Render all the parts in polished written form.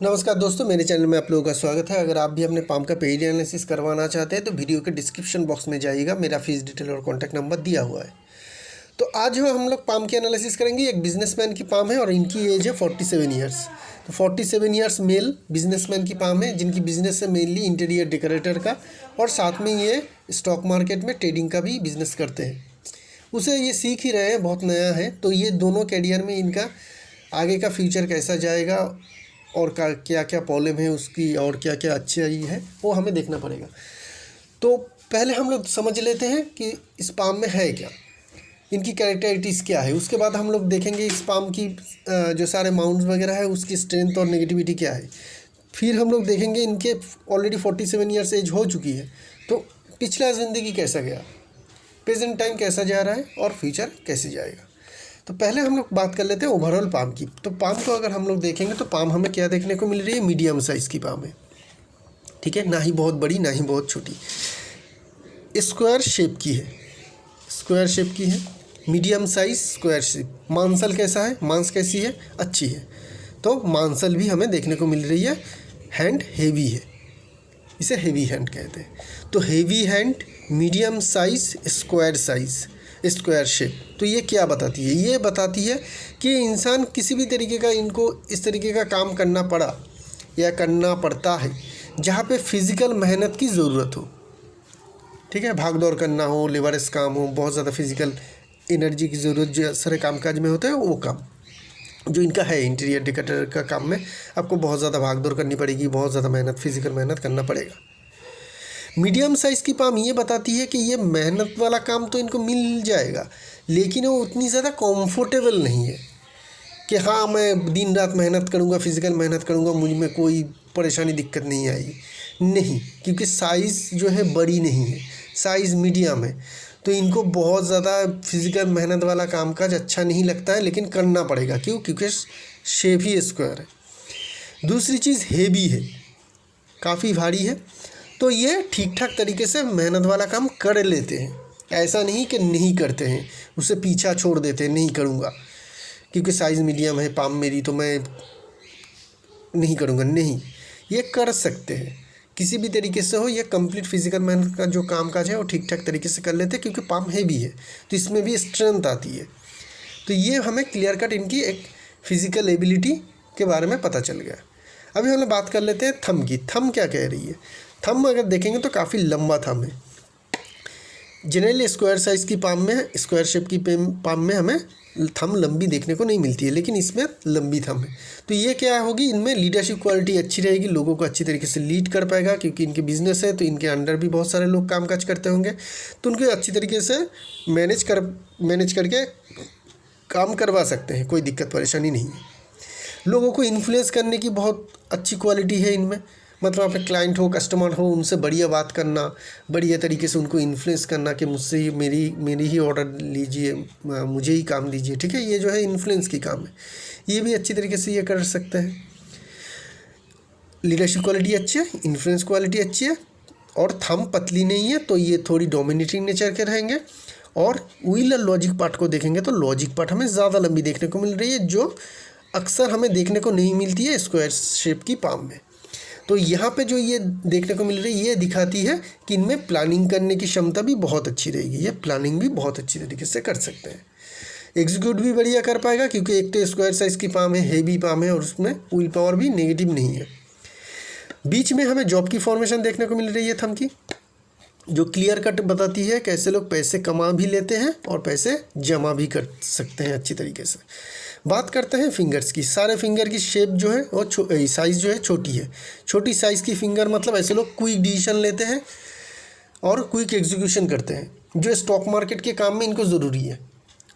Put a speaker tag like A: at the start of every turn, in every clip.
A: नमस्कार दोस्तों, मेरे चैनल में आप लोगों का स्वागत है। अगर आप भी अपने पाम का पेड एनालिसिस करवाना चाहते हैं तो वीडियो के डिस्क्रिप्शन बॉक्स में जाइएगा, मेरा फीस डिटेल और कॉन्टैक्ट नंबर दिया हुआ है। तो आज जो हम लोग पाम की एनालिसिस करेंगे, एक बिजनेसमैन की पाम है और इनकी एज है 47 ईयर्स। तो 47 ईयर्स मेल बिजनेसमैन की पाम है, जिनकी बिजनेस है मेनली इंटीरियर डेकोरेटर का, और साथ में ये स्टॉक मार्केट में ट्रेडिंग का भी बिजनेस करते हैं। उसे ये सीख ही रहे हैं, बहुत नया है। तो ये दोनों कैरियर में इनका आगे का फ्यूचर कैसा जाएगा और क्या क्या प्रॉब्लम है उसकी और क्या क्या अच्छाई है, वो हमें देखना पड़ेगा। तो पहले हम लोग समझ लेते हैं कि इस पाम में है क्या, इनकी कैरेक्टरिटीज़ क्या है। उसके बाद हम लोग देखेंगे इस पाम की जो सारे माउंट्स वगैरह है उसकी स्ट्रेंथ और नेगेटिविटी क्या है। फिर हम लोग देखेंगे इनके ऑलरेडी 47 ईयर्स एज हो चुकी है, तो पिछला ज़िंदगी कैसा गया, प्रेजेंट टाइम कैसा जा रहा है और फ्यूचर कैसे जाएगा। तो पहले हम लोग बात कर लेते हैं ओवरऑल पाम की। तो पाम को अगर हम लोग देखेंगे तो पाम हमें क्या देखने को मिल रही है, मीडियम साइज़ की पाम है। ठीक है, ना ही बहुत बड़ी ना ही बहुत छोटी, स्क्वायर शेप की है, स्क्वायर शेप की है, मीडियम साइज स्क्वायर शेप। मांसल कैसा है, मांस कैसी है, अच्छी है। तो मांसल भी हमें देखने को मिल रही है। हैंड हेवी है, इसे हेवी हैंड कहते हैं। तो heavy hand, medium size, square size, square shape. तो ये क्या बताती है, ये बताती है कि इंसान किसी भी तरीके का इनको इस तरीके का काम करना पड़ा या करना पड़ता है जहाँ पे फिज़िकल मेहनत की ज़रूरत हो। ठीक है, भाग दौड़ करना हो, लेबरस काम हो, बहुत ज़्यादा फिज़िकल एनर्जी की ज़रूरत जो सारे कामकाज में होता है, वो काम जो इनका है इंटीरियर डेकोरेटर का काम में आपको बहुत ज़्यादा भाग दौड़ करनी पड़ेगी, बहुत ज़्यादा मेहनत, फिज़िकल मेहनत करना पड़ेगा। मीडियम साइज़ की पाम ये बताती है कि ये मेहनत वाला काम तो इनको मिल जाएगा, लेकिन वो उतनी ज़्यादा कंफर्टेबल नहीं है कि हाँ मैं दिन रात मेहनत करूँगा, फिज़िकल मेहनत करूँगा, मुझ में कोई परेशानी दिक्कत नहीं आएगी। नहीं, क्योंकि साइज़ जो है बड़ी नहीं है, साइज़ मीडियम है। तो इनको बहुत ज़्यादा फिज़िकल मेहनत वाला कामकाज अच्छा नहीं लगता है, लेकिन करना पड़ेगा। क्यों? क्योंकि शेप ही स्क्वायर है। दूसरी चीज़ हेवी है, काफ़ी भारी है। तो ये ठीक ठाक तरीके से मेहनत वाला काम कर लेते हैं, ऐसा नहीं कि नहीं करते हैं, उसे पीछा छोड़ देते हैं, नहीं करूँगा क्योंकि साइज़ मीडियम है पाम मेरी तो मैं नहीं करूँगा। नहीं, ये कर सकते हैं किसी भी तरीके से हो। ये कंप्लीट फिजिकल मेहनत का जो काम काज है वो ठीक ठाक तरीके से कर लेते हैं, क्योंकि पाम हेवी है तो इसमें भी स्ट्रेंथ आती है। तो ये हमें क्लियर कट इनकी एक फिज़िकल एबिलिटी के बारे में पता चल गया। अभी हम लोग बात कर लेते हैं थंब की। थंब क्या कह रही है, थंब अगर देखेंगे तो काफ़ी लंबा थंब है। जनरली स्क्वायर साइज़ की पाम में, स्क्वायर शेप की पाम में हमें थंब लंबी देखने को नहीं मिलती है, लेकिन इसमें लंबी थंब है। तो ये क्या होगी, इनमें लीडरशिप क्वालिटी अच्छी रहेगी, लोगों को अच्छी तरीके से लीड कर पाएगा, क्योंकि इनके बिजनेस है तो इनके अंडर भी बहुत सारे लोग कामकाज करते होंगे, तो उनको अच्छी तरीके से मैनेज करके काम करवा सकते हैं, कोई दिक्कत परेशानी नहीं है। लोगों को इन्फ्लुएंस करने की बहुत अच्छी क्वालिटी है इनमें, मतलब अपने क्लाइंट हो, कस्टमर हो, उनसे बढ़िया बात करना, बढ़िया तरीके से उनको इन्फ्लुएंस करना कि मुझसे ही मेरी ही ऑर्डर लीजिए, मुझे ही काम दीजिए। ठीक है, ये जो है इन्फ्लुएंस की काम है, ये भी अच्छी तरीके से ये कर सकते हैं। लीडरशिप क्वालिटी अच्छी है, इन्फ्लुएंस क्वालिटी अच्छी है, और थंब पतली नहीं है तो ये थोड़ी डोमिनेटिंग नेचर के रहेंगे। और विल और लॉजिक पार्ट को देखेंगे तो लॉजिक पार्ट हमें ज़्यादा लंबी देखने को मिल रही है, जो अक्सर हमें देखने को नहीं मिलती है स्क्वायर शेप की पाम में। तो यहाँ पे जो ये देखने को मिल रही है, ये दिखाती है कि इनमें प्लानिंग करने की क्षमता भी बहुत अच्छी रहेगी, ये प्लानिंग भी बहुत अच्छी तरीके से कर सकते हैं। एग्जीक्यूट भी बढ़िया कर पाएगा, क्योंकि एक तो स्क्वायर साइज़ की पाम है, हेवी पाम है, और उसमें विल पावर भी नेगेटिव नहीं है। बीच में हमें जॉब की फॉर्मेशन देखने को मिल रही है थंब की, जो क्लियर कट बताती है कैसे लोग पैसे कमा भी लेते हैं और पैसे जमा भी कर सकते हैं अच्छी तरीके से। बात करते हैं फिंगर्स की। सारे फिंगर की शेप जो है वो साइज़ जो है छोटी है। छोटी साइज़ की फिंगर मतलब ऐसे लोग क्विक डिसीजन लेते हैं और क्विक एग्जीक्यूशन करते हैं, जो स्टॉक मार्केट के काम में इनको ज़रूरी है।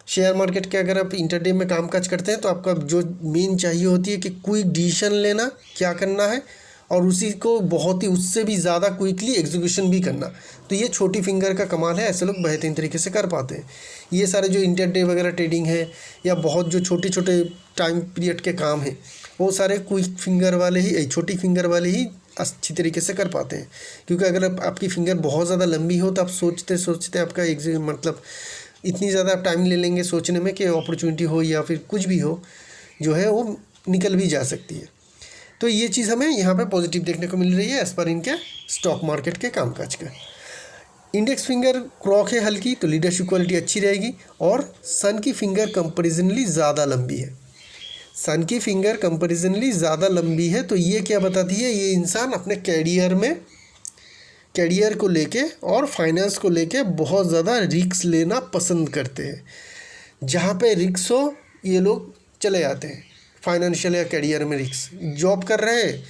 A: शेयर मार्केट के अगर आप इंटरडे में कामकाज करते हैं तो आपका जो मेन चाहिए होती है कि क्विक डिसीजन लेना, क्या करना है, और उसी को बहुत ही उससे भी ज़्यादा क्विकली एग्जीक्यूशन भी करना। तो ये छोटी फिंगर का कमाल है, ऐसे लोग बेहतरीन तरीके से कर पाते हैं। ये सारे जो इंटरडे वगैरह ट्रेडिंग है या बहुत जो छोटे छोटे टाइम पीरियड के काम हैं, वो सारे क्विक फिंगर वाले ही, छोटी फिंगर वाले ही अच्छी तरीके से कर पाते हैं। क्योंकि अगर आपकी फिंगर बहुत ज़्यादा लंबी हो तो आप सोचते सोचते आपका मतलब इतनी ज़्यादा आप टाइम ले लेंगे सोचने में कि अपॉर्चुनिटी हो या फिर कुछ भी हो जो है वो निकल भी जा सकती है। तो ये चीज़ हमें यहाँ पे पॉजिटिव देखने को मिल रही है एज़ पर इनके स्टॉक मार्केट के कामकाज का। इंडेक्स फिंगर क्रॉक है हल्की, तो लीडरशिप क्वालिटी अच्छी रहेगी। और सन की फिंगर कंपेरिजनली ज़्यादा लंबी है, सन की फिंगर कंपेरिजनली ज़्यादा लंबी है। तो ये क्या बताती है, ये इंसान अपने कैरियर को लेके और फाइनेंस को लेके बहुत ज़्यादा रिस्क लेना पसंद करते हैं। जहाँ पे रिस्क हो ये लोग चले जाते हैं, फाइनेंशियल या कैरियर में रिस्क। जॉब कर रहे हैं,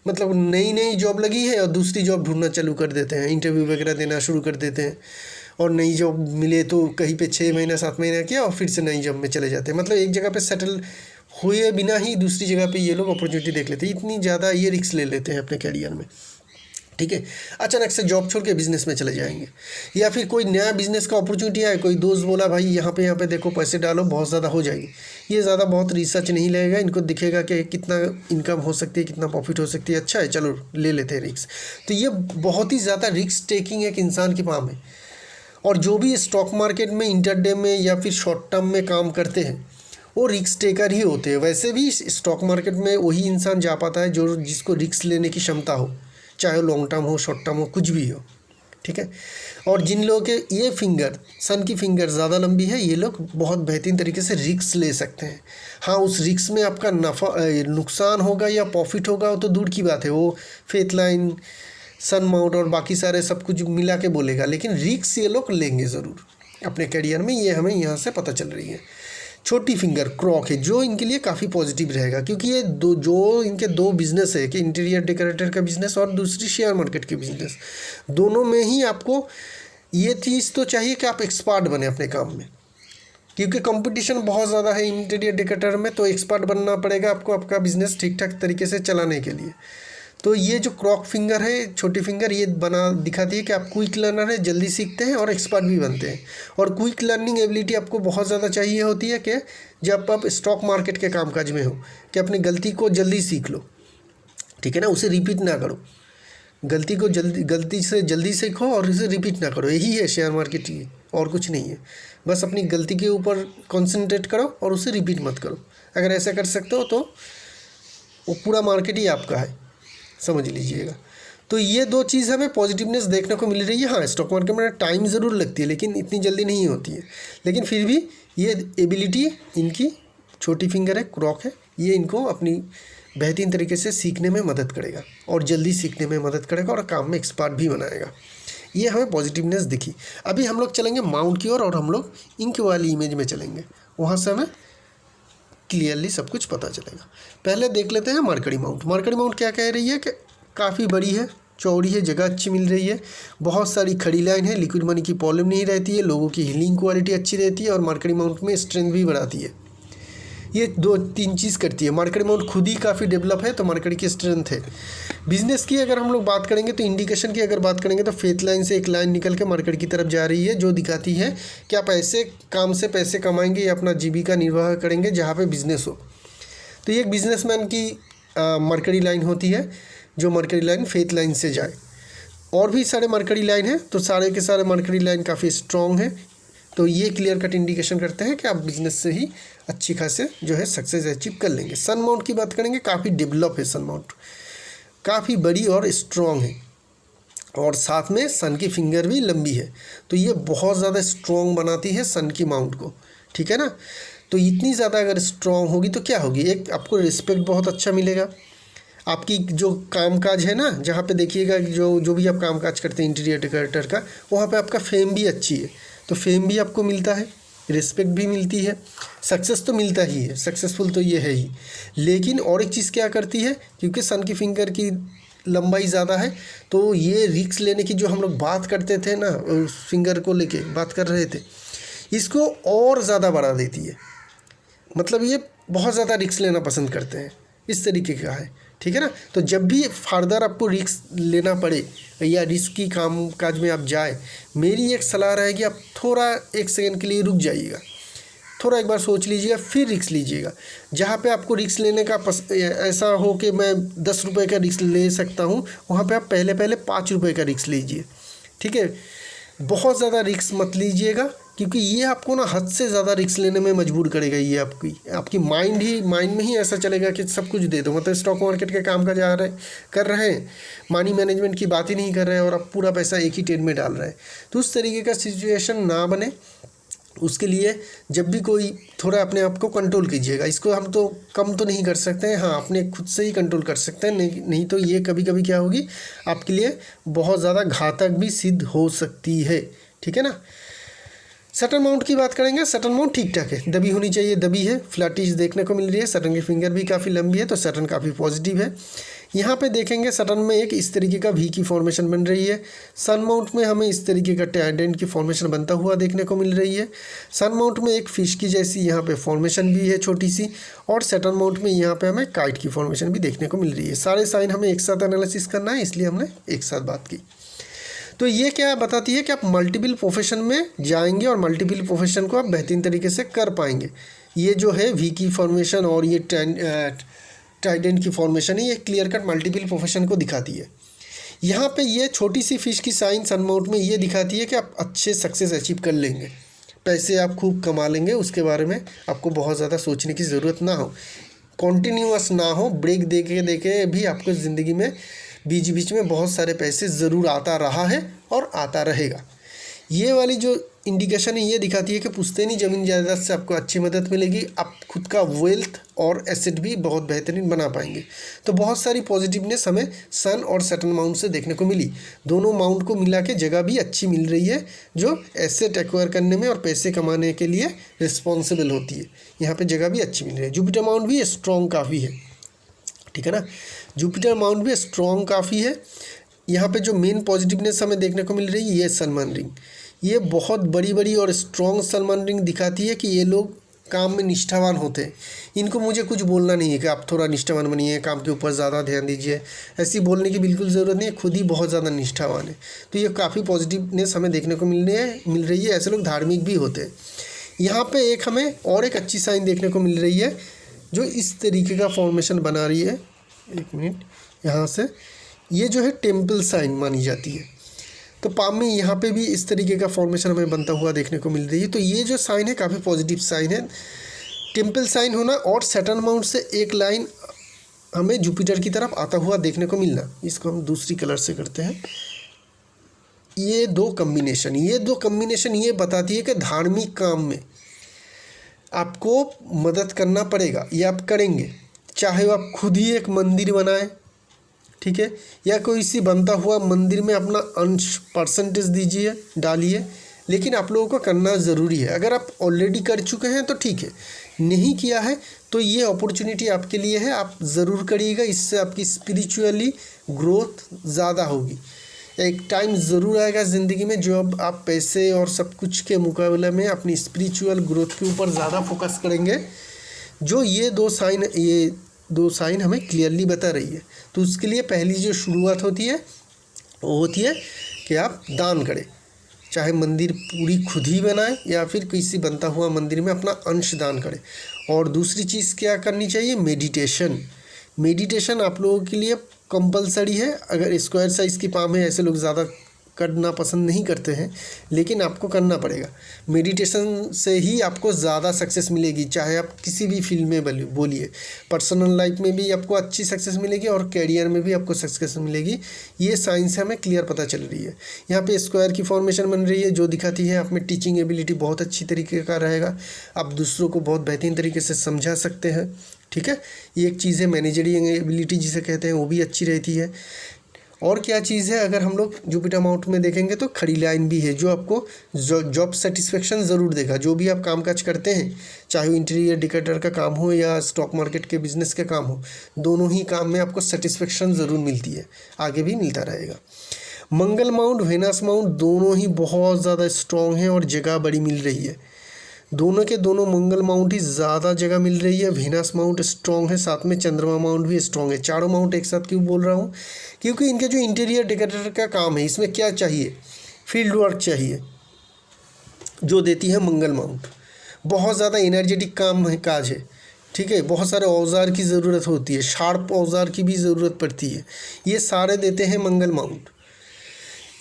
A: मतलब नई जॉब लगी है और दूसरी जॉब ढूंढना चालू कर देते हैं, इंटरव्यू वगैरह देना शुरू कर देते हैं, और नई जॉब मिले तो कहीं पे 6 महीना 7 महीना किया और फिर से नई जॉब में चले जाते हैं। मतलब एक जगह पे सेटल हुए बिना ही दूसरी जगह पे ये लोग अपॉर्चुनिटी देख लेते हैं, इतनी ज़्यादा ये रिस्क ले लेते हैं अपने कैरियर में। ठीक है, अचानक से जॉब छोड़ के बिज़नेस में चले जाएंगे, या फिर कोई नया बिज़नेस का अपॉर्चुनिटी आए, कोई दोस्त बोला भाई यहाँ पे देखो पैसे डालो बहुत ज़्यादा हो जाएगी। ये ज़्यादा बहुत रिसर्च नहीं लगेगा, इनको दिखेगा कि कितना इनकम हो सकती है, कितना प्रॉफिट हो सकती है, अच्छा है चलो ले लेते हैं रिस्क। तो ये बहुत ही ज़्यादा रिस्क टेकिंग एक इंसान की पाम है। और जो भी स्टॉक मार्केट में इंटरडे में या फिर शॉर्ट टर्म में काम करते हैं वो रिस्क टेकर ही होते हैं। वैसे भी स्टॉक मार्केट में वही इंसान जा पाता है जो जिसको रिस्क लेने की क्षमता हो, चाहे लॉन्ग टर्म हो शॉर्ट टर्म हो कुछ भी हो। ठीक है, और जिन लोगों के ये फिंगर सन की फिंगर ज़्यादा लंबी है, ये लोग बहुत बेहतरीन तरीके से रिस्क ले सकते हैं। हाँ, उस रिस्क में आपका नुकसान होगा या प्रॉफिट होगा वो तो दूर की बात है, वो फेथ लाइन सन माउंट और बाकी सारे सब कुछ मिला के बोलेगा, लेकिन रिस्क ये लोग लेंगे ज़रूर अपने करियर में, ये हमें यहाँ से पता चल रही है। छोटी फिंगर क्रॉक है जो इनके लिए काफ़ी पॉजिटिव रहेगा, क्योंकि ये इनके दो बिजनेस है कि इंटीरियर डेकोरेटर का बिज़नेस और दूसरी शेयर मार्केट की बिज़नेस, दोनों में ही आपको ये चीज़ तो चाहिए कि आप एक्सपर्ट बने अपने काम में, क्योंकि कंपटीशन बहुत ज़्यादा है इंटीरियर डेकोरेटर में, तो एक्सपर्ट बनना पड़ेगा आपको आपका बिज़नेस ठीक ठाक तरीके से चलाने के लिए। तो ये जो क्रॉक फिंगर है छोटी फिंगर, ये दिखाती है कि आप क्विक लर्नर है, जल्दी सीखते हैं और एक्सपर्ट भी बनते हैं। और क्विक लर्निंग एबिलिटी आपको बहुत ज़्यादा चाहिए होती है कि जब आप स्टॉक मार्केट के कामकाज में हो, कि अपनी गलती को जल्दी सीख लो। ठीक है ना, उसे रिपीट ना करो, गलती से जल्दी सीखो और उसे रिपीट ना करो। यही है शेयर मार्केट की, और कुछ नहीं है। बस अपनी गलती के ऊपर कॉन्सेंट्रेट करो और उसे रिपीट मत करो। अगर ऐसा कर सकते हो तो वो पूरा मार्केट ही आपका है, समझ लीजिएगा। तो ये दो चीज़ हमें पॉजिटिवनेस देखने को मिल रही है। हाँ, स्टॉक मार्केट में टाइम ज़रूर लगती है, लेकिन इतनी जल्दी नहीं होती है। लेकिन फिर भी ये एबिलिटी इनकी छोटी फिंगर है, क्रॉक है, ये इनको अपनी बेहतरीन तरीके से सीखने में मदद करेगा और जल्दी सीखने में मदद करेगा और काम में एक्सपर्ट भी बनाएगा। ये हमें पॉजिटिवनेस दिखी। अभी हम लोग चलेंगे माउंट की ओर और हम लोग इंक वाली इमेज में चलेंगे, वहाँ से हमें क्लियरली सब कुछ पता चलेगा। पहले देख लेते हैं मरकरी माउंट। मरकरी माउंट क्या कह रही है कि काफ़ी बड़ी है, चौड़ी है, जगह अच्छी मिल रही है, बहुत सारी खड़ी लाइन है, लिक्विड मनी की प्रॉब्लम नहीं रहती है, लोगों की हीलिंग क्वालिटी अच्छी रहती है और मरकरी माउंट में स्ट्रेंथ भी बढ़ाती है। ये 2-3 चीज़ करती है। मरकरी माउंट खुद ही काफ़ी डेवलप है, तो मरकरी की स्ट्रेंथ है। बिजनेस की अगर हम लोग बात करेंगे तो इंडिकेशन की अगर बात करेंगे तो फेथ लाइन से एक लाइन निकल के मरकरी की तरफ जा रही है, जो दिखाती है कि आप ऐसे काम से पैसे कमाएंगे या अपना जीविका निर्वाह करेंगे जहाँ पे बिजनेस हो। तो ये एक बिजनेसमैन की मरकरी लाइन होती है, जो मरकरी लाइन फेथ लाइन से जाए। और भी सारे मरकरी लाइन हैं, तो सारे के सारे मरकरी लाइन काफ़ी स्ट्रॉन्ग है। तो ये क्लियर कट इंडिकेशन करते हैं कि आप बिजनेस से ही अच्छी खासे जो है सक्सेस अचीव कर लेंगे। सन माउंट की बात करेंगे, काफ़ी डेवलप है सन माउंट, काफ़ी बड़ी और स्ट्रॉन्ग है, और साथ में सन की फिंगर भी लंबी है, तो ये बहुत ज़्यादा स्ट्रॉन्ग बनाती है सन की माउंट को। ठीक है ना, तो इतनी ज़्यादा अगर स्ट्रॉन्ग होगी तो क्या होगी, एक आपको रिस्पेक्ट बहुत अच्छा मिलेगा। आपकी जो कामकाज है ना, जहाँ पे देखिएगा जो भी आप कामकाज करते हैं इंटीरियर डेकोरेटर का, वहाँ पे आपका फेम भी अच्छी है, तो फेम भी आपको मिलता है, रिस्पेक्ट भी मिलती है, सक्सेस तो मिलता ही है, सक्सेसफुल तो ये है ही। लेकिन और एक चीज़ क्या करती है, क्योंकि सन की फिंगर की लंबाई ज़्यादा है, तो ये रिस्क लेने की जो हम लोग बात करते थे ना, फिंगर को लेके बात कर रहे थे, इसको और ज़्यादा बढ़ा देती है। मतलब ये बहुत ज़्यादा रिस्क लेना पसंद करते हैं, इस तरीके का है। ठीक है ना, तो जब भी फर्दर आपको रिस्क लेना पड़े या रिस्क की काम काज में आप जाए, मेरी एक सलाह रहेगी आप थोड़ा 1 सेकंड के लिए रुक जाइएगा, थोड़ा एक बार सोच लीजिएगा, फिर रिस्क लीजिएगा। जहाँ पे आपको रिस्क लेने का ऐसा हो कि मैं 10 रुपये का रिस्क ले सकता हूँ, वहाँ पे आप पहले 5 रुपये का रिस्क लीजिए। ठीक है, बहुत ज़्यादा रिस्क मत लीजिएगा, क्योंकि ये आपको ना हद से ज़्यादा रिस्क लेने में मजबूर करेगा। ये आपकी माइंड में ही ऐसा चलेगा कि सब कुछ दे दो, मतलब स्टॉक मार्केट के काम का कर रहे हैं, मनी मैनेजमेंट की बात ही नहीं कर रहे हैं और आप पूरा पैसा एक ही ट्रेड में डाल रहे हैं। तो उस तरीके का सिचुएशन ना बने, उसके लिए जब भी कोई थोड़ा अपने आप को कंट्रोल कीजिएगा। इसको हम तो कम तो नहीं कर सकते हैं, हाँ अपने खुद से ही कंट्रोल कर सकते हैं, नहीं तो ये कभी कभी क्या होगी आपके लिए बहुत ज़्यादा घातक भी सिद्ध हो सकती है। ठीक है ना। सटन माउंट की बात करेंगे। सटन माउंट ठीक ठाक है, दबी होनी चाहिए, दबी है, फ्लैटिश देखने को मिल रही है। सटन की फिंगर भी काफ़ी लंबी है, तो सटन काफ़ी पॉजिटिव है। यहाँ पे देखेंगे सटन में एक इस तरीके का वी की फॉर्मेशन बन रही है। सन माउंट में हमें इस तरीके का ट्राइडेंट की फॉर्मेशन बनता हुआ देखने को मिल रही है। सन माउंट में एक फिश की जैसी यहाँ पे फॉर्मेशन भी है छोटी सी, और सटन माउंट में यहाँ पे हमें काइट की फॉर्मेशन भी देखने को मिल रही है। सारे साइन हमें एक साथ एनालिसिस करना है, इसलिए हमने एक साथ बात की। तो ये क्या बताती है कि आप मल्टीपल प्रोफेशन में जाएंगे और मल्टीपल प्रोफेशन को आप बेहतरीन तरीके से कर पाएंगे। ये जो है वी की फॉर्मेशन और ये ट्राइडेंट की फॉर्मेशन है, ये क्लियर कट मल्टीपल प्रोफेशन को दिखाती है। यहाँ पे ये छोटी सी फिश की साइन सन माउंट में ये दिखाती है कि आप अच्छे सक्सेस अचीव कर लेंगे, पैसे आप खूब कमा लेंगे, उसके बारे में आपको बहुत ज़्यादा सोचने की ज़रूरत ना हो, कॉन्टीन्यूअस ना हो, ब्रेक देके भी आपको ज़िंदगी में बीच बीच में बहुत सारे पैसे ज़रूर आता रहा है और आता रहेगा। ये वाली जो इंडिकेशन है ये दिखाती है कि पुश्तैनी ज़मीन जायदाद से आपको अच्छी मदद मिलेगी, आप खुद का वेल्थ और एसेट भी बहुत बेहतरीन बना पाएंगे। तो बहुत सारी पॉजिटिवनेस हमें सन और सटन माउंट से देखने को मिली। दोनों माउंट को मिला के जगह भी अच्छी मिल रही है जो एसेट एक्वायर करने में और पैसे कमाने के लिए रिस्पॉन्सिबल होती है। यहाँ पर जगह भी अच्छी मिल रही है। जुपिटर माउंट भी स्ट्रॉन्ग काफ़ी है, ठीक है ना। जुपिटर माउंट भी स्ट्रॉन्ग काफ़ी है। यहाँ पे जो मेन पॉजिटिवनेस हमें देखने को मिल रही है ये सलमान रिंग, ये बहुत बड़ी और स्ट्रॉन्ग सलमान रिंग दिखाती है कि ये लोग काम में निष्ठावान होते हैं। इनको मुझे कुछ बोलना नहीं है कि आप थोड़ा निष्ठावान बनिए, काम के ऊपर ज़्यादा ध्यान दीजिए, ऐसी बोलने की बिल्कुल ज़रूरत नहीं है, खुद ही बहुत ज़्यादा निष्ठावान है। तो ये काफ़ी पॉजिटिवनेस हमें देखने को मिल रही है। ऐसे लोग धार्मिक भी होते हैं। यहाँ पर एक हमें और एक अच्छी साइन देखने को मिल रही है जो इस तरीके का फॉर्मेशन बना रही है। एक मिनट, यहाँ से ये जो है टेम्पल साइन मानी जाती है। तो पाम में यहाँ पे भी इस तरीके का फॉर्मेशन हमें बनता हुआ देखने को मिल रही है। तो ये जो साइन है काफ़ी पॉजिटिव साइन है, टेम्पल साइन होना और सैटर्न माउंट से एक लाइन हमें जुपिटर की तरफ आता हुआ देखने को मिलना। इसको हम दूसरी कलर से करते हैं। ये दो कम्बिनेशन ये बताती है कि धार्मिक काम में आपको मदद करना पड़ेगा, ये आप करेंगे, चाहे आप खुद ही एक मंदिर बनाएं, ठीक है, या कोई सी बनता हुआ मंदिर में अपना अंश परसेंटेज दीजिए, डालिए, लेकिन आप लोगों को करना ज़रूरी है। अगर आप ऑलरेडी कर चुके हैं तो ठीक है, नहीं किया है तो ये अपॉर्चुनिटी आपके लिए है, आप ज़रूर करिएगा। इससे आपकी स्पिरिचुअली ग्रोथ ज़्यादा होगी। एक टाइम ज़रूर आएगा ज़िंदगी में जो अब आप पैसे और सब कुछ के मुकाबले में अपनी स्पिरिचुअल ग्रोथ के ऊपर ज़्यादा फोकस करेंगे, जो ये दो साइन हमें क्लियरली बता रही है। तो उसके लिए पहली जो शुरुआत होती है वो होती है कि आप दान करें, चाहे मंदिर पूरी खुद ही बनाएं या फिर किसी बनता हुआ मंदिर में अपना अंश दान करें। और दूसरी चीज़ क्या करनी चाहिए, मेडिटेशन आप लोगों के लिए कंपलसरी है। अगर स्क्वायर साइज़ की पाम है, ऐसे लोग ज़्यादा करना पसंद नहीं करते हैं, लेकिन आपको करना पड़ेगा। मेडिटेशन से ही आपको ज़्यादा सक्सेस मिलेगी, चाहे आप किसी भी फील्ड में बोलिए। पर्सनल लाइफ में भी आपको अच्छी सक्सेस मिलेगी और कैरियर में भी आपको सक्सेस मिलेगी। ये साइंस हमें क्लियर पता चल रही है। यहाँ पे स्क्वायर की फॉर्मेशन बन रही है जो दिखाती है आप में टीचिंग एबिलिटी बहुत अच्छी तरीके का रहेगा, आप दूसरों को बहुत बेहतरीन तरीके से समझा सकते हैं, ठीक है। ये एक चीज़ है, मैनेजरिंग एबिलिटी जिसे कहते हैं वो भी अच्छी रहती है। और क्या चीज़ है, अगर हम लोग जुपिटर माउंट में देखेंगे तो खड़ी लाइन भी है जो आपको जॉब सेटिस्फेक्शन ज़रूर देगा। जो भी आप कामकाज करते हैं, चाहे वो इंटीरियर डेकोरेटर का काम हो या स्टॉक मार्केट के बिजनेस का काम हो, दोनों ही काम में आपको सेटिस्फेक्शन ज़रूर मिलती है, आगे भी मिलता रहेगा। मंगल माउंट, वेनस माउंट दोनों ही बहुत ज़्यादा स्ट्रॉन्ग है और जगह बड़ी मिल रही है। दोनों के दोनों मंगल माउंट ही ज़्यादा जगह मिल रही है, वेनस माउंट स्ट्रॉन्ग है, साथ में चंद्रमा माउंट भी स्ट्रॉन्ग है। चारों माउंट एक साथ क्यों बोल रहा हूँ, क्योंकि इनके जो इंटीरियर डेकोरेटर का काम है इसमें क्या चाहिए, फील्ड वर्क चाहिए, जो देती है मंगल माउंट। बहुत ज़्यादा एनर्जेटिक काज है, ठीक है, बहुत सारे औजार की ज़रूरत होती है, शार्प औजार की भी ज़रूरत पड़ती है, ये सारे देते हैं मंगल माउंट।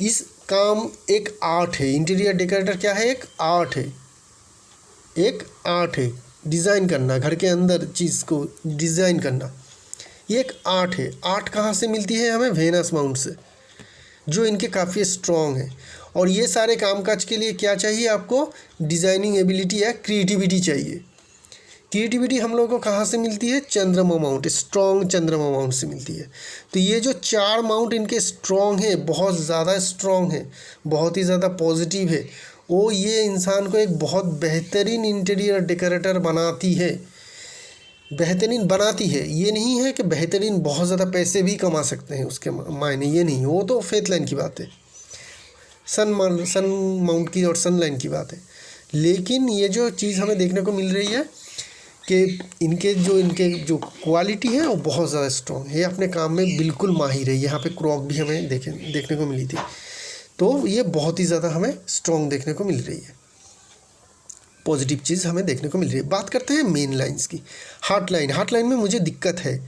A: इस काम एक आर्ट है। इंटीरियर डेकोरेटर क्या है? एक आर्ट है, एक आर्ट है। डिज़ाइन करना, घर के अंदर चीज़ को डिज़ाइन करना, ये एक आर्ट है। आर्ट कहाँ से मिलती है हमें? वेनस माउंट से, जो इनके काफ़ी स्ट्रॉन्ग है। और ये सारे कामकाज के लिए क्या चाहिए आपको? डिज़ाइनिंग एबिलिटी या क्रिएटिविटी चाहिए। क्रिएटिविटी हम लोगों को कहाँ से मिलती है? चंद्रमा माउंट, स्ट्रॉन्ग चंद्रमा माउंट से मिलती है। तो ये जो 4 माउंट इनके स्ट्रॉन्ग है, बहुत ज़्यादा स्ट्रॉन्ग है, बहुत ही ज़्यादा पॉजिटिव है, वो ये इंसान को एक बहुत बेहतरीन इंटीरियर डेकोरेटर बनाती है। बेहतरीन बनाती है, ये नहीं है कि बेहतरीन बहुत ज़्यादा पैसे भी कमा सकते हैं उसके मायने, ये नहीं, वो तो फेथ लाइन की बात है, सन माउंट की और सन लाइन की बात है। लेकिन ये जो चीज़ हमें देखने को मिल रही है कि इनके जो क्वालिटी है वो बहुत ज़्यादा स्ट्रॉन्ग है, अपने काम में बिल्कुल माहिर है। यहाँ पे क्रॉक भी हमें देखने को मिली थी, तो ये बहुत ही ज़्यादा हमें स्ट्रॉन्ग देखने को मिल रही है, पॉजिटिव चीज़ हमें देखने को मिल रही है। बात करते हैं मेन लाइंस की। हार्ट लाइन में मुझे दिक्कत है,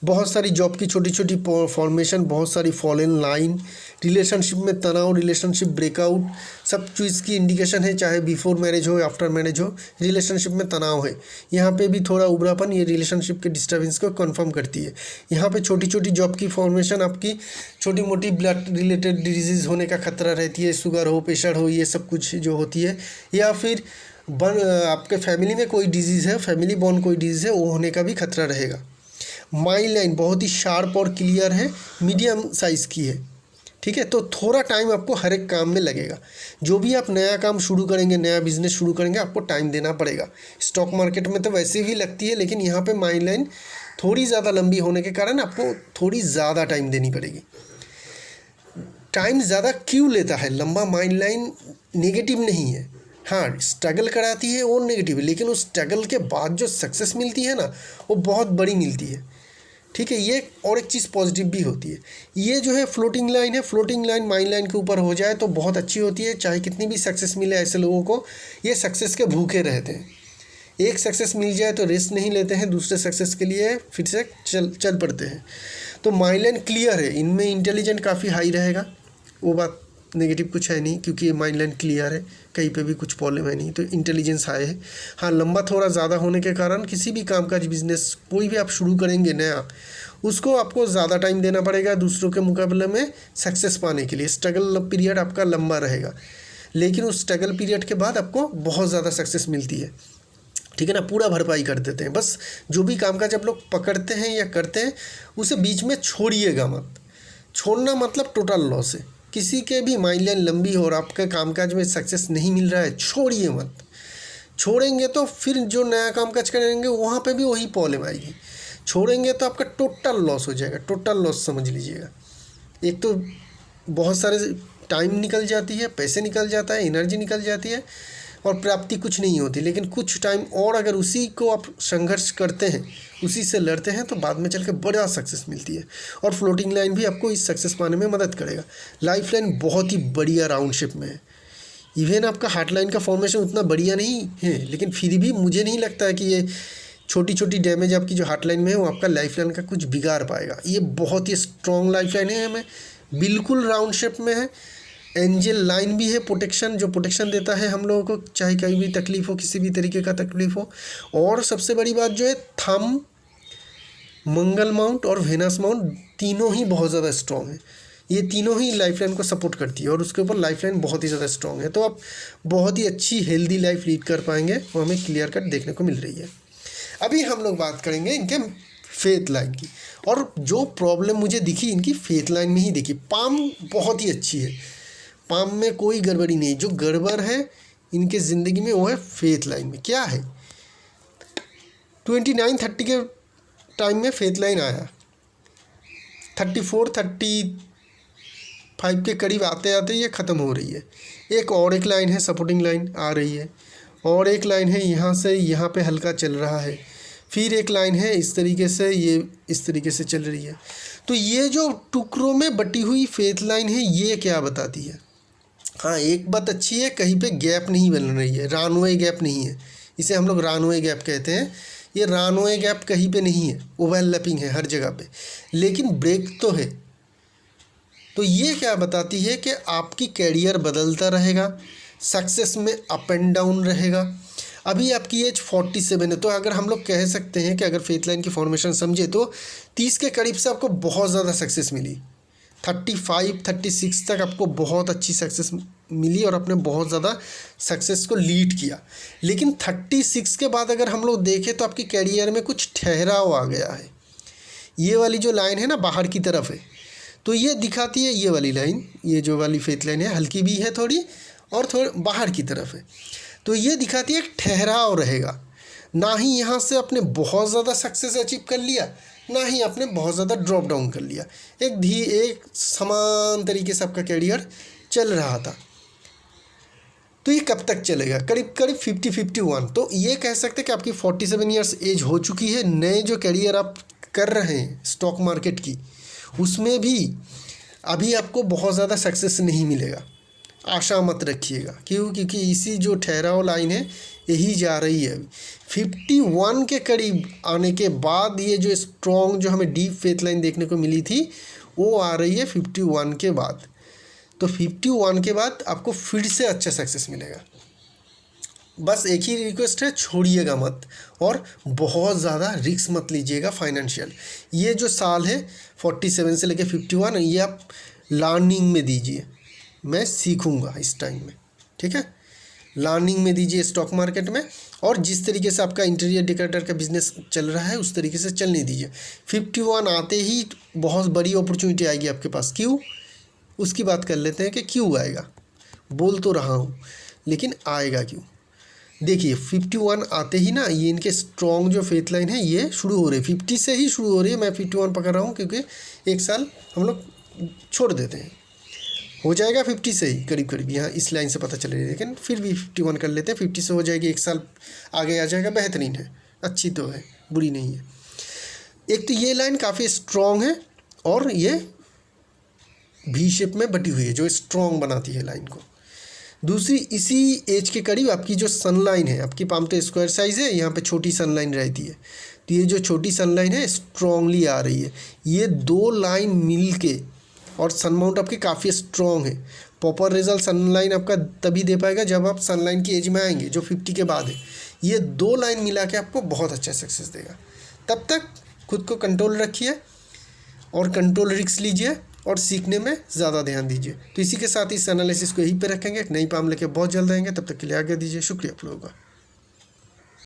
A: बहुत सारी जॉब की छोटी छोटी फॉर्मेशन, बहुत सारी फॉलन लाइन, रिलेशनशिप में तनाव, रिलेशनशिप ब्रेकआउट, सब चीज़ की इंडिकेशन है, चाहे बिफोर मैरिज हो आफ्टर मैरिज हो, रिलेशनशिप में तनाव है। यहाँ पे भी थोड़ा उबरापन ये रिलेशनशिप के डिस्टर्बेंस को कन्फर्म करती है। यहाँ पे छोटी छोटी जॉब की फॉर्मेशन, आपकी छोटी मोटी ब्लड रिलेटेड डिजीज़ होने का खतरा रहती है, शुगर हो, प्रेशर हो, ये सब कुछ जो होती है, या फिर आपके फैमिली में कोई डिजीज़ है, फैमिली बॉर्न कोई डिजीज़ है, वो होने का भी खतरा रहेगा। माइंड लाइन बहुत ही शार्प और क्लियर है, मीडियम साइज़ की है, ठीक है। तो थोड़ा टाइम आपको हर एक काम में लगेगा। जो भी आप नया काम शुरू करेंगे, नया बिजनेस शुरू करेंगे, आपको टाइम देना पड़ेगा। स्टॉक मार्केट में तो वैसे भी लगती है, लेकिन यहाँ पे माइंड लाइन थोड़ी ज़्यादा लंबी होने के कारण आपको थोड़ी ज़्यादा टाइम देनी पड़ेगी। टाइम ज़्यादा क्यों लेता है? लंबा माइंड लाइन नेगेटिव नहीं है, हाँ स्ट्रगल कराती है और नेगेटिव है, लेकिन उस स्ट्रगल के बाद जो सक्सेस मिलती है ना, वो बहुत बड़ी मिलती है, ठीक है। ये और एक चीज़ पॉजिटिव भी होती है। ये जो है फ्लोटिंग लाइन है, फ्लोटिंग लाइन माइंड लाइन के ऊपर हो जाए तो बहुत अच्छी होती है। चाहे कितनी भी सक्सेस मिले, ऐसे लोगों को ये सक्सेस के भूखे रहते हैं। एक सक्सेस मिल जाए तो रेस्ट नहीं लेते हैं, दूसरे सक्सेस के लिए फिर से चल पड़ते हैं। तो माइंड लाइन क्लियर है, इनमें इंटेलिजेंट काफ़ी हाई रहेगा, वो बात नेगेटिव कुछ है नहीं, क्योंकि ये माइंड लाइन क्लियर है, कहीं पे भी कुछ प्रॉब्लम है नहीं, तो इंटेलिजेंस हाई है। हाँ, लंबा थोड़ा ज़्यादा होने के कारण किसी भी कामकाज बिजनेस कोई भी आप शुरू करेंगे नया, उसको आपको ज़्यादा टाइम देना पड़ेगा दूसरों के मुकाबले में सक्सेस पाने के लिए। स्ट्रगल पीरियड आपका लंबा रहेगा, लेकिन उस स्ट्रगल पीरियड के बाद आपको बहुत ज़्यादा सक्सेस मिलती है, ठीक है ना। पूरा भरपाई कर देते हैं। बस जो भी कामकाज आप लोग पकड़ते हैं या करते हैं, उसे बीच में छोड़िएगा मत। छोड़ना मतलब टोटल लॉस है। किसी के भी माइंड लाइन लंबी हो और आपके कामकाज में सक्सेस नहीं मिल रहा है, छोड़िए मत। छोड़ेंगे तो फिर जो नया कामकाज करेंगे वहाँ पे भी वही प्रॉब्लम आएगी। छोड़ेंगे तो आपका टोटल लॉस हो जाएगा, टोटल लॉस समझ लीजिएगा। एक तो बहुत सारे टाइम निकल जाती है, पैसे निकल जाता है, एनर्जी निकल जाती है और प्राप्ति कुछ नहीं होती। लेकिन कुछ टाइम और अगर उसी को आप संघर्ष करते हैं, उसी से लड़ते हैं, तो बाद में चल के बड़ा सक्सेस मिलती है। और फ्लोटिंग लाइन भी आपको इस सक्सेस पाने में मदद करेगा। लाइफ लाइन बहुत ही बढ़िया राउंड शेप में है। इवन आपका हार्ट लाइन का फॉर्मेशन उतना बढ़िया नहीं है, लेकिन फिर भी मुझे नहीं लगता है कि ये छोटी छोटी डैमेज आपकी जो हार्ट लाइन में है वो आपका लाइफ लाइन का कुछ बिगाड़ पाएगा। ये बहुत ही स्ट्रॉन्ग लाइफ लाइन है, हमें बिल्कुल राउंड शेप में है। एंजल लाइन भी है, प्रोटेक्शन, जो प्रोटेक्शन देता है हम लोगों को, चाहे कहीं भी तकलीफ हो, किसी भी तरीके का तकलीफ हो। और सबसे बड़ी बात जो है, थंब, मंगल माउंट और वेनस माउंट तीनों ही बहुत ज़्यादा स्ट्रॉन्ग है। ये तीनों ही लाइफ लाइन को सपोर्ट करती है और उसके ऊपर लाइफ लाइन बहुत ही ज़्यादा स्ट्रॉन्ग है। तो आप बहुत ही अच्छी हेल्दी लाइफ लीड कर पाएंगे, वो हमें क्लियर कट देखने को मिल रही है। अभी हम लोग बात करेंगे इनके फेथ लाइन की, और जो प्रॉब्लम मुझे दिखी इनकी फेथ लाइन में ही दिखी। पाम बहुत ही अच्छी है, पाम में कोई गड़बड़ी नहीं। जो गड़बड़ है इनके ज़िंदगी में वो है फेथ लाइन में। क्या है, 29-30 के टाइम में फेथ लाइन आया, 34-35 के करीब आते आते ये ख़त्म हो रही है। एक लाइन है सपोर्टिंग लाइन आ रही है, और एक लाइन है यहाँ से यहाँ पे हल्का चल रहा है, फिर एक लाइन है इस तरीके से, ये इस तरीके से चल रही है। तो ये जो टुकड़ों में बटी हुई फेथ लाइन है, ये क्या बताती है? हाँ, एक बात अच्छी है, कहीं पे गैप नहीं बन रही है, रानवे गैप नहीं है। इसे हम लोग रानवे गैप कहते हैं। ये रानवे गैप कहीं पे नहीं है, ओवरलैपिंग है हर जगह पे, लेकिन ब्रेक तो है। तो ये क्या बताती है कि आपकी कैरियर बदलता रहेगा, सक्सेस में अप एंड डाउन रहेगा। अभी आपकी एज 47 है, तो अगर हम लोग कह सकते हैं कि अगर फेथ लाइन की फॉर्मेशन समझे तो 30 के करीब से आपको बहुत ज़्यादा सक्सेस मिली, 35 36 तक आपको बहुत अच्छी सक्सेस मिली और आपने बहुत ज़्यादा सक्सेस को लीड किया। लेकिन 36 के बाद अगर हम लोग देखें तो आपकी कैरियर में कुछ ठहराव आ गया है। ये वाली जो लाइन है ना बाहर की तरफ है, तो ये दिखाती है, ये वाली लाइन, ये जो वाली फेथ लाइन है हल्की भी है थोड़ी और थोड़ी बाहर की तरफ है, तो ये दिखाती है एक ठहराव रहेगा। ना ही यहाँ से आपने बहुत ज़्यादा सक्सेस अचीव कर लिया, ना ही आपने बहुत ज़्यादा ड्रॉप डाउन कर लिया। एक समान तरीके से आपका कैरियर चल रहा था। तो ये कब तक चलेगा? करीब करीब 50-51। तो ये कह सकते हैं कि आपकी 47 ईयर्स एज हो चुकी है। नए जो कैरियर आप कर रहे हैं स्टॉक मार्केट की, उसमें भी अभी आपको बहुत ज़्यादा सक्सेस नहीं मिलेगा, आशा मत रखिएगा। क्यों? क्योंकि इसी जो ठहराव लाइन है यही जा रही है। 51 के करीब आने के बाद ये जो स्ट्रॉन्ग जो हमें डीप फेथ लाइन देखने को मिली थी वो आ रही है 51 के बाद। तो 51 के बाद आपको फिर से अच्छा सक्सेस मिलेगा। बस एक ही रिक्वेस्ट है, छोड़िएगा मत और बहुत ज़्यादा रिस्क मत लीजिएगा फाइनेंशियल। ये जो साल है 47 से लेकर 51, ये आप लर्निंग में दीजिए। मैं सीखूंगा इस टाइम में, ठीक है, लर्निंग में दीजिए स्टॉक मार्केट में। और जिस तरीके से आपका इंटीरियर डेकोरेटर का बिजनेस चल रहा है उस तरीके से चलने दीजिए। 51 आते ही बहुत बड़ी अपॉर्चुनिटी आएगी आपके पास। क्यों? उसकी बात कर लेते हैं कि क्यों आएगा। बोल तो रहा हूँ लेकिन आएगा क्यों? देखिए 51 आते ही ना ये इनके स्ट्रॉन्ग जो फेथ लाइन है ये शुरू हो रही है, 50 से ही शुरू हो रही है। मैं 51 पकड़ रहा हूँ क्योंकि एक साल हम लोग छोड़ देते हैं, हो जाएगा 50 से ही करीब करीब, यहाँ इस लाइन से पता चल रही है। लेकिन फिर भी 51 कर लेते हैं, 50 से हो जाएगी, एक साल आगे आ जाएगा, बेहतरीन है, अच्छी तो है, बुरी नहीं है। एक तो ये लाइन काफ़ी स्ट्रॉन्ग है और ये भी शेप में बटी हुई है जो स्ट्रॉन्ग बनाती है लाइन को। दूसरी, इसी एज के करीब आपकी जो सन लाइन है, आपकी पाम तो स्क्वायर साइज़ है, यहाँ पे छोटी सन लाइन रहती है, तो ये जो छोटी सन लाइन है स्ट्रॉन्गली आ रही है। ये दो लाइन मिल के, और सन माउंट आपकी काफ़ी स्ट्रॉन्ग है। प्रॉपर रिजल्ट सन लाइन आपका तभी दे पाएगा जब आप सन लाइन की एज में आएंगे जो 50 के बाद है। ये दो लाइन मिला के आपको बहुत अच्छा सक्सेस देगा। तब तक खुद को कंट्रोल रखिए और कंट्रोल रिस्क लीजिए और सीखने में ज़्यादा ध्यान दीजिए। तो इसी के साथ इस एनालिसिस को यहीं पे रखेंगे, एक नई पाम लेके बहुत जल्द आएंगे। तब तक के लिए आगे दीजिए। शुक्रिया आप लोगों का।